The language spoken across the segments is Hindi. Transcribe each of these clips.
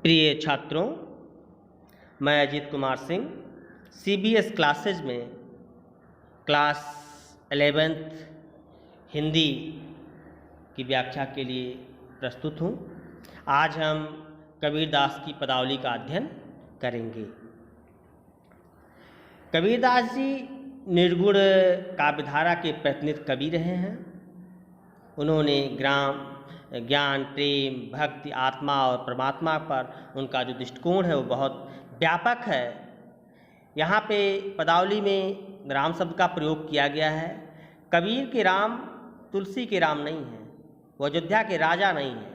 प्रिय छात्रों, मैं अजीत कुमार सिंह सीबीएस क्लासेज में क्लास 11th हिंदी की व्याख्या के लिए प्रस्तुत हूँ। आज हम कबीरदास की पदावली का अध्ययन करेंगे। कबीरदास जी निर्गुण काव्यधारा के प्रतिनिधि कवि रहे हैं। उन्होंने ज्ञान, प्रेम, भक्ति, आत्मा और परमात्मा पर उनका जो दृष्टिकोण है वो बहुत व्यापक है। यहाँ पे पदावली में राम शब्द का प्रयोग किया गया है। कबीर के राम तुलसी के राम नहीं हैं, वो अयोध्या के राजा नहीं हैं,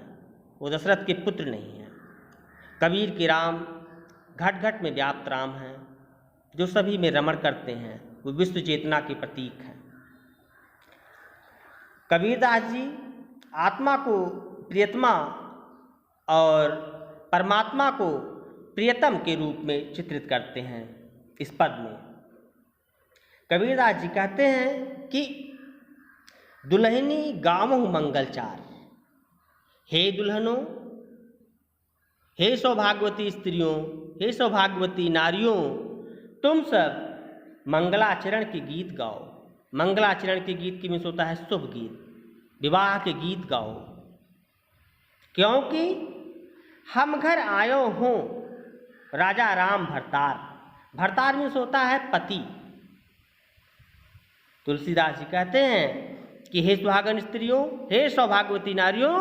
वो दशरथ के पुत्र नहीं हैं। कबीर के राम घट घट में व्याप्त राम हैं, जो सभी में रमण करते हैं, वो विश्व चेतना के प्रतीक हैं। कबीरदास जी आत्मा को प्रियतमा और परमात्मा को प्रियतम के रूप में चित्रित करते हैं। इस पद में कबीरदास जी कहते हैं कि दुल्हनी गावहु मंगलचार, हे दुल्हनों, हे सौभाग्यवती स्त्रियों, हे सौभाग्यवती नारियों, तुम सब मंगलाचरण के गीत गाओ। मंगलाचरण के गीत की मीन्स होता है शुभ गीत, विवाह के गीत गाओ, क्योंकि हम घर आयो हों राजा राम भरतार। भरतार मीन्स होता है पति। तुलसीदास जी कहते हैं कि हे सुहागन स्त्रियों, हे सौभाग्यवती नारियों,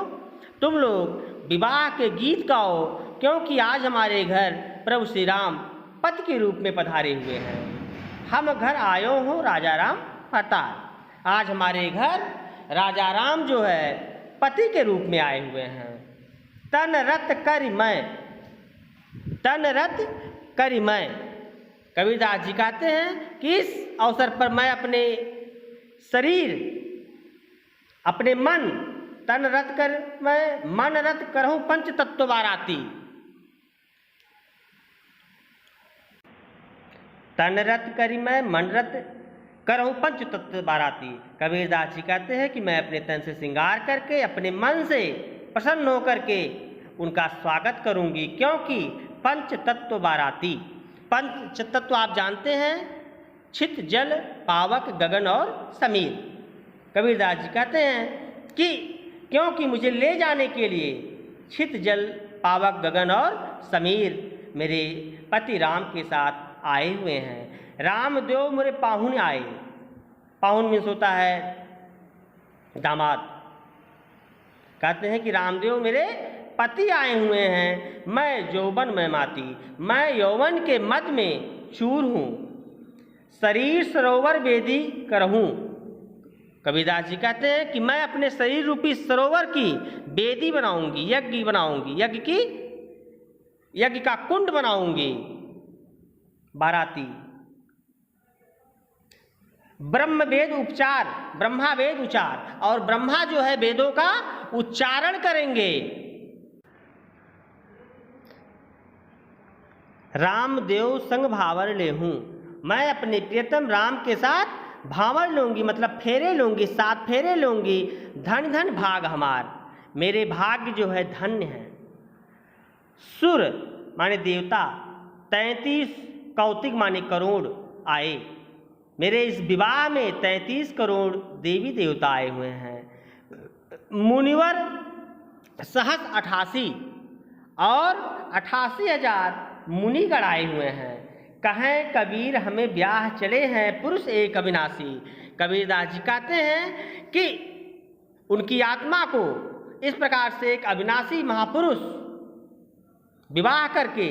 तुम लोग विवाह के गीत गाओ, क्योंकि आज हमारे घर प्रभु श्री राम पति के रूप में पधारे हुए हैं। हम घर आयो हों राजा राम भरतार। आज हमारे घर राजा राम जो है पति के रूप में आए हुए हैं। तन रत करि मैं, तन रत करि मैं। कबीरदास जी कहते हैं कि इस अवसर पर मैं अपने शरीर, अपने मन, तन रत कर मैं मन रत करहूं पंच तत्व बाराती। तन रत करि मैं मन रत करहूं पंच तत्व बाराती। कबीरदास जी कहते हैं कि मैं अपने तन से श्रृंगार करके, अपने मन से प्रसन्न होकर के उनका स्वागत करूंगी, क्योंकि पंच तत्व बाराती। पंच तत्व आप जानते हैं, छित, जल, पावक, गगन और समीर। कबीरदास जी कहते हैं कि क्योंकि मुझे ले जाने के लिए छित, जल, पावक, गगन और समीर मेरे पति राम के साथ आए हुए हैं। रामदेव मेरे पाहुन आए। पाहुन मीन्स होता है दामाद। कहते हैं कि रामदेव मेरे पति आए हुए हैं। मैं यौवन में माती, मैं यौवन के मद में चूर हूँ। शरीर सरोवर वेदी करहूँ। कबीरदास जी कहते हैं कि मैं अपने शरीर रूपी सरोवर की वेदी बनाऊंगी, यज्ञ बनाऊंगी, यज्ञ का कुंड बनाऊंगी। बाराती ब्रह्म वेद उपचार, ब्रह्मा वेद उच्चार, और ब्रह्मा जो है वेदों का उच्चारण करेंगे। रामदेव संग भावर ले हूँ, मैं अपने प्रियतम राम के साथ भावर लूँगी, मतलब फेरे लूँगी, 7 फेरे लूँगी। धन धन भाग हमार, मेरे भाग्य जो है धन्य है। सुर माने देवता, 33 कौतिक माने करोड़ आए। मेरे इस विवाह में 33 करोड़ देवी देवता आए हुए हैं। मुनिवर सहस 88 और 88,000 मुनिगण आए हुए हैं। कहें कबीर हमें ब्याह चले हैं पुरुष एक अविनाशी। कबीरदास जी कहते हैं कि उनकी आत्मा को इस प्रकार से एक अविनाशी महापुरुष विवाह करके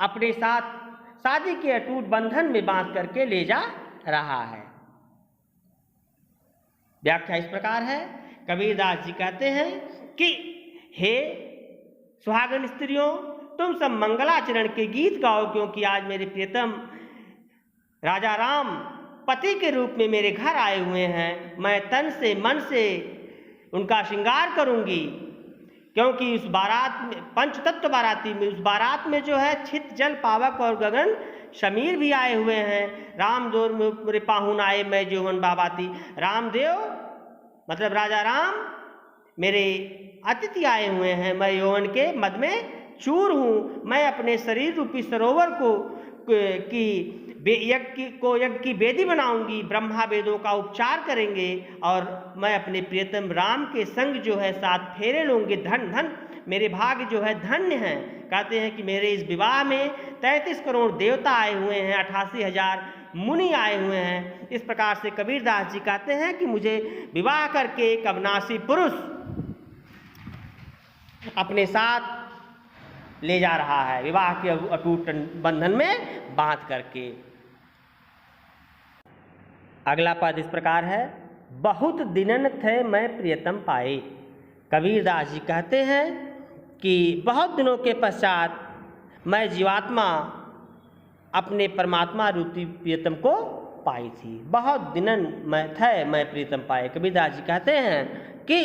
अपने साथ शादी के अटूट बंधन में बांध करके ले जा रहा है। व्याख्या इस प्रकार है। कबीरदास जी कहते हैं कि हे सुहागन स्त्रियों, तुम सब मंगलाचरण के गीत गाओ, क्योंकि आज मेरे प्रियतम राजा राम पति के रूप में मेरे घर आए हुए हैं। मैं तन से मन से उनका श्रृंगार करूंगी, क्योंकि उस बारात में पंच तत्व बाराती में, उस बारात में जो है छित, जल, पावक और गगन समीर भी आए हुए हैं। रामदेव मेरे पाहुन आए, मैं यौवन बाबाती। रामदेव मतलब राजा राम मेरे अतिथि आए हुए हैं, मैं यौवन के मद में चूर हूँ। मैं अपने शरीर रूपी सरोवर यज्ञ की वेदी बनाऊंगी, ब्रह्मा वेदों का उपचार करेंगे और मैं अपने प्रियतम राम के संग जो है 7 फेरे लूँगी। धन धन मेरे भाग्य जो है धन्य हैं। कहते हैं कि मेरे इस विवाह में 33 करोड़ देवता आए हुए हैं, 88,000 मुनि आए हुए हैं। इस प्रकार से कबीरदास जी कहते हैं कि मुझे विवाह करके एक अविनाशी पुरुष अपने साथ ले जा रहा है, विवाह के अटूट बंधन में बांध करके। अगला पद इस प्रकार है, बहुत दिनन थे मैं प्रियतम पाए। कबीरदास जी कहते हैं कि बहुत दिनों के पश्चात मैं जीवात्मा अपने परमात्मा रूपी प्रियतम को पाई थी। बहुत दिनन मैं प्रियतम पाए। कबीरदास जी कहते हैं कि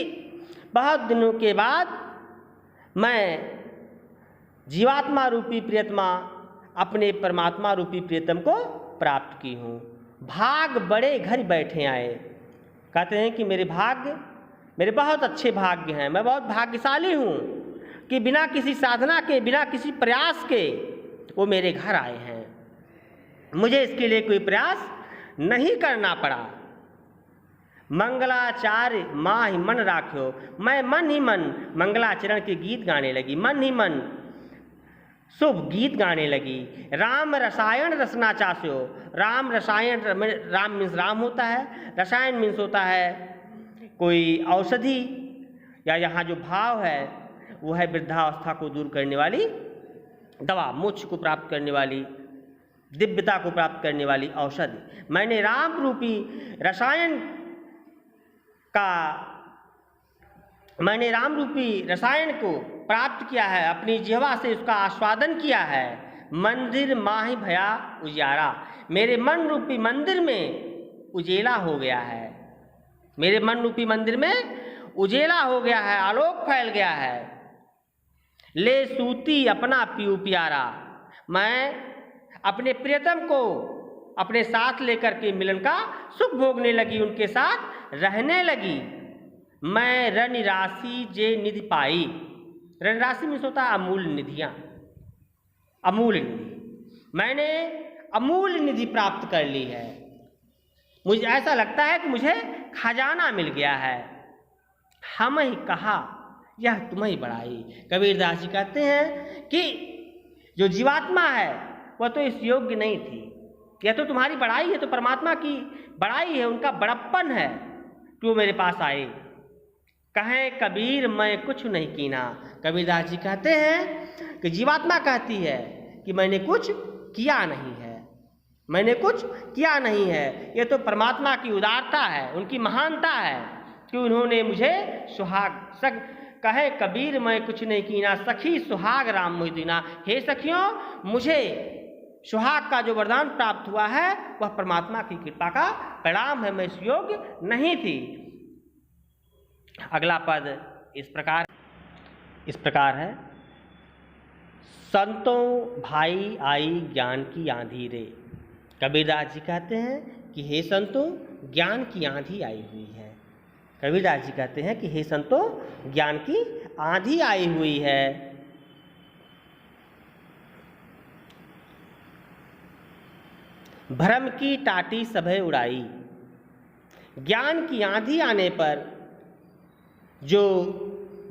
बहुत दिनों के बाद मैं जीवात्मा रूपी प्रियतमा अपने परमात्मा रूपी प्रियतम को प्राप्त की हूँ। भाग बड़े घर बैठे आए। कहते हैं कि मेरे बहुत अच्छे भाग्य हैं, मैं बहुत भाग्यशाली हूँ कि बिना किसी साधना के, बिना किसी प्रयास के वो मेरे घर आए हैं। मुझे इसके लिए कोई प्रयास नहीं करना पड़ा। मंगलाचार्य माहि मन राख्यो, मैं मन ही मन मंगलाचरण के गीत गाने लगी, मन ही मन शुभ गीत गाने लगी। राम रसायन रसना चास्यो, राम रसायन, राम मीन्स राम होता है, रसायन मीन्स होता है कोई औषधि, या यहाँ जो भाव है वो है वृद्धावस्था को दूर करने वाली दवा, मोक्ष को प्राप्त करने वाली, दिव्यता को प्राप्त करने वाली औषधि। मैंने राम रूपी रसायन को प्राप्त किया है, अपनी जिह्वा से उसका आस्वादन किया है। मंदिर माहि भया उजियारा, मेरे मन रूपी मंदिर में उजेला हो गया है, मेरे मन रूपी मंदिर में उजेला हो गया है, आलोक फैल गया है। ले सूती अपना पीऊ प्यारा, मैं अपने प्रियतम को अपने साथ लेकर के मिलन का सुख भोगने लगी, उनके साथ रहने लगी। मैं रण राशि जे निधि पाई, रण राशि में होता है अमूल्य निधियाँ, अमूल्य निधि। मैंने अमूल्य निधि प्राप्त कर ली है। मुझे ऐसा लगता है कि मुझे खजाना मिल गया है। हम ही कहा यह तुम्हें बड़ाई। कबीरदास जी कहते हैं कि जो जीवात्मा है वह तो इस योग्य नहीं थी, यह तो तुम्हारी बड़ाई है, तो परमात्मा की बड़ाई है, उनका बड़प्पन है कि वो मेरे पास आए। कहें कबीर मैं कुछ नहीं कीना। कबीरदास जी कहते हैं कि जीवात्मा कहती है कि मैंने कुछ किया नहीं है, मैंने कुछ किया नहीं है। ये तो परमात्मा की उदारता है, उनकी महानता है कि उन्होंने मुझे सुहाग कहे कबीर मैं कुछ नहीं कीना, सखी सुहाग राम मुझ दीना। हे सखियों, मुझे सुहाग का जो वरदान प्राप्त हुआ है वह परमात्मा की कृपा का परिणाम है, मैं इस योग्य नहीं थी। अगला पद इस प्रकार है, संतों भाई आई ज्ञान की आंधी रे। कबीरदास जी कहते हैं कि हे संतों, ज्ञान की आंधी आई हुई है। कबीरदास जी कहते हैं कि हे संतों, ज्ञान की आंधी आई हुई है। भ्रम की टाटी सभे उड़ाई। ज्ञान की आंधी आने पर जो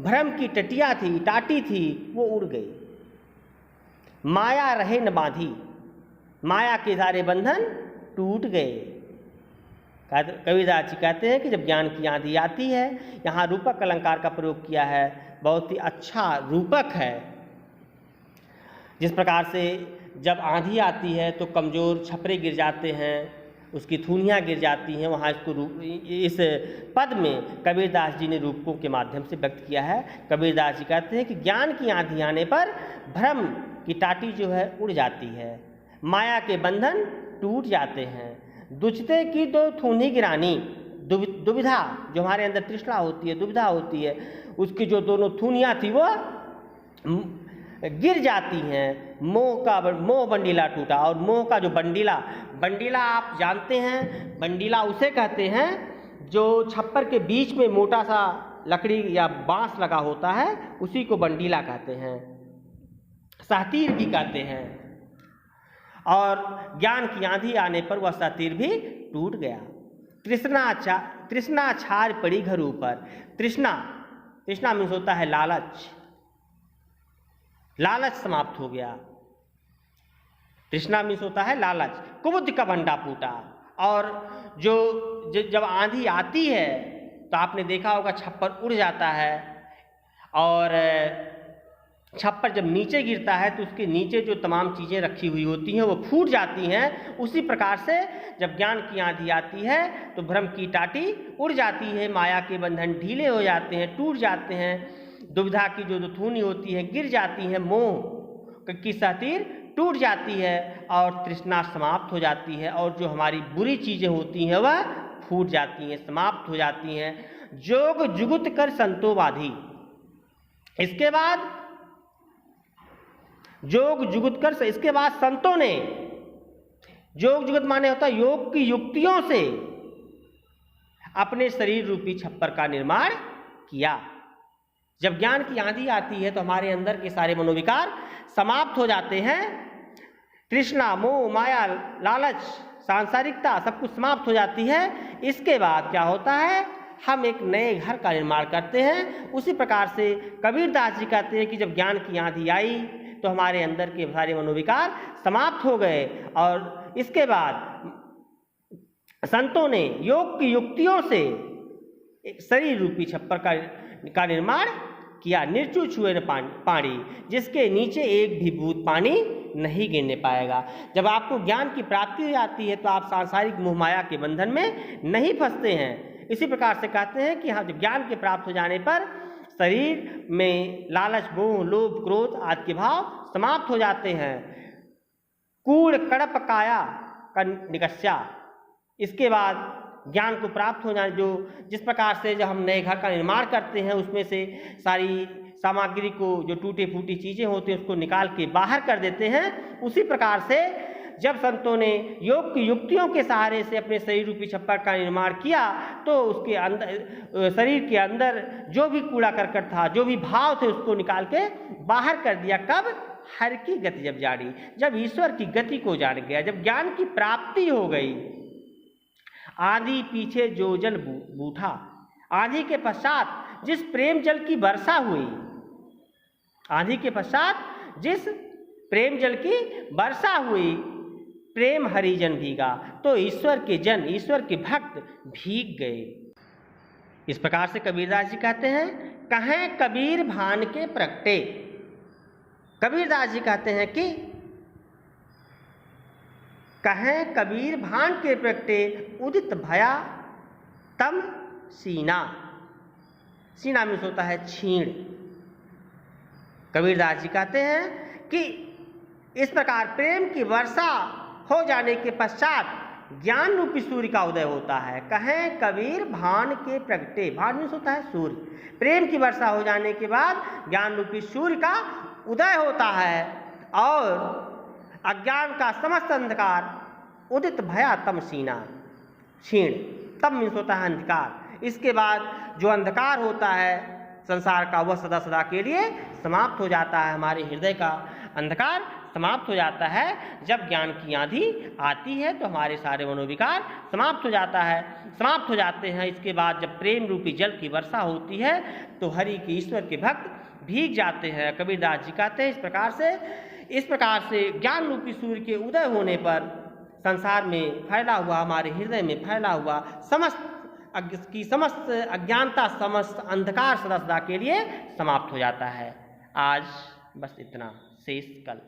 भ्रम की टाटी थी वो उड़ गई। माया रहे न बांधी, माया के सारे बंधन टूट गए। कबीरदास जी कहते हैं कि जब ज्ञान की आंधी आती है, यहाँ रूपक अलंकार का प्रयोग किया है, बहुत ही अच्छा रूपक है। जिस प्रकार से जब आंधी आती है तो कमज़ोर छपरे गिर जाते हैं, उसकी थूनियाँ गिर जाती हैं, वहाँ इस पद में कबीरदास जी ने रूपकों के माध्यम से व्यक्त किया है। कबीरदास जी कहते हैं कि ज्ञान की आंधी आने पर भ्रम की टाटी जो है उड़ जाती है, माया के बंधन टूट जाते हैं। दुचते की दो थूनी गिरानी, दुविधा जो हमारे अंदर तृष्णा होती है, दुविधा होती है, उसकी जो दोनों थूनियाँ थी वो गिर जाती हैं। मोह बंडीला टूटा। और मोह का जो बंडीला आप जानते हैं, बंडीला उसे कहते हैं जो छप्पर के बीच में मोटा सा लकड़ी या बांस लगा होता है, उसी को बंडीला कहते हैं। सहतीर भी कहते हैं। और ज्ञान की आंधी आने पर वह सहतीर भी टूट गया। तृष्णा छार पड़ी घर ऊपर। तृष्णा मीन्स होता है लालच, लालच समाप्त हो गया। तृष्णा मीन्स होता है लालच। कुबुद्ध का भंडा फूटा। और जब आंधी आती है तो आपने देखा होगा छप्पर उड़ जाता है, और छप्पर जब नीचे गिरता है तो उसके नीचे जो तमाम चीज़ें रखी हुई होती हैं वो फूट जाती हैं। उसी प्रकार से जब ज्ञान की आंधी आती है तो भ्रम की टाटी उड़ जाती है, माया के बंधन ढीले हो जाते हैं, टूट जाते हैं, दुविधा की जो धूनी होती है गिर जाती है, मोह की सहतीर टूट जाती है और तृष्णा समाप्त हो जाती है, और जो हमारी बुरी चीज़ें होती हैं वह फूट जाती हैं, समाप्त हो जाती हैं। जोग जुगुत कर संतो बाधी। इसके बाद जोग जुगुत कर, इसके बाद संतों ने, योग जुगत माने होता है योग की युक्तियों से अपने शरीर रूपी छप्पर का निर्माण किया। जब ज्ञान की आंधी आती है तो हमारे अंदर के सारे मनोविकार समाप्त हो जाते हैं। तृष्णा, मोह, माया, लालच, सांसारिकता सब कुछ समाप्त हो जाती है। इसके बाद क्या होता है, हम एक नए घर का निर्माण करते हैं। उसी प्रकार से कबीरदास जी कहते हैं कि जब ज्ञान की आंधी आई तो हमारे अंदर के सारे मनोविकार समाप्त हो गए, और इसके बाद संतों ने योग की युक्तियों से एक शरीर रूपी छप्पर का निर्माण किया। निर्चु छुए न पानी, जिसके नीचे एक भी बूंद पानी नहीं गिरने पाएगा। जब आपको ज्ञान की प्राप्ति हो जाती है तो आप सांसारिक मोह माया के बंधन में नहीं फंसते हैं। इसी प्रकार से कहते हैं कि हाँ, जब ज्ञान के प्राप्त हो जाने पर शरीर में लालच, मोह, लोभ, क्रोध आदि के भाव समाप्त हो जाते हैं। कूड़ कड़प काया का निकस्या। इसके बाद ज्ञान को प्राप्त हो जाए, जिस प्रकार से जब हम नए घर का निर्माण करते हैं उसमें से सारी सामग्री को, जो टूटी फूटी चीज़ें होती हैं उसको निकाल के बाहर कर देते हैं। उसी प्रकार से जब संतों ने योग की युक्तियों के सहारे से अपने शरीर रूपी छप्पर का निर्माण किया तो उसके अंदर, शरीर के अंदर जो भी कूड़ा करकट था, जो भी भाव थे, उसको निकाल के बाहर कर दिया। कब? हर की गति जब जानी, जब ईश्वर की गति को जान गया, जब ज्ञान की प्राप्ति हो गई। आंधी पीछे जो जल बूठा। आंधी के पश्चात जिस प्रेम जल की वर्षा हुई, आंधी के पश्चात जिस प्रेम जल की वर्षा हुई, प्रेम हरिजन भीगा, तो ईश्वर के जन, ईश्वर के भक्त भीग गए। इस प्रकार से कबीरदास जी कहते हैं, कहें कबीर भान के प्रगटे। कबीरदास जी कहते हैं कि कहें कबीर भान के प्रगटे, उदित भया तम सीना। सीना में होता है छीण। कबीरदास जी कहते हैं कि इस प्रकार प्रेम की वर्षा हो जाने के पश्चात ज्ञान रूपी सूर्य का उदय होता है। कहें कबीर भान के प्रगटे, भान में होता है सूर्य। प्रेम की वर्षा हो जाने के बाद ज्ञान रूपी सूर्य का उदय होता है और अज्ञान का समस्त अंधकार उदित भया तम सीना क्षीण। तम मीन्स होता है अंधकार। इसके बाद जो अंधकार होता है संसार का, वह सदा सदा के लिए समाप्त हो जाता है। हमारे हृदय का अंधकार समाप्त हो जाता है। जब ज्ञान की आंधी आती है तो हमारे सारे मनोविकार समाप्त हो समाप्त हो जाते हैं। इसके बाद जब प्रेम रूपी जल की वर्षा होती है तो हरि के, ईश्वर के भक्त भीग जाते हैं। कबीरदास जी कहते हैं इस प्रकार से ज्ञान रूपी सूर्य के उदय होने पर संसार में फैला हुआ, हमारे हृदय में फैला हुआ समस्त अज्ञानता, समस्त अंधकार सदा सदा के लिए समाप्त हो जाता है। आज बस इतना, शेष कल।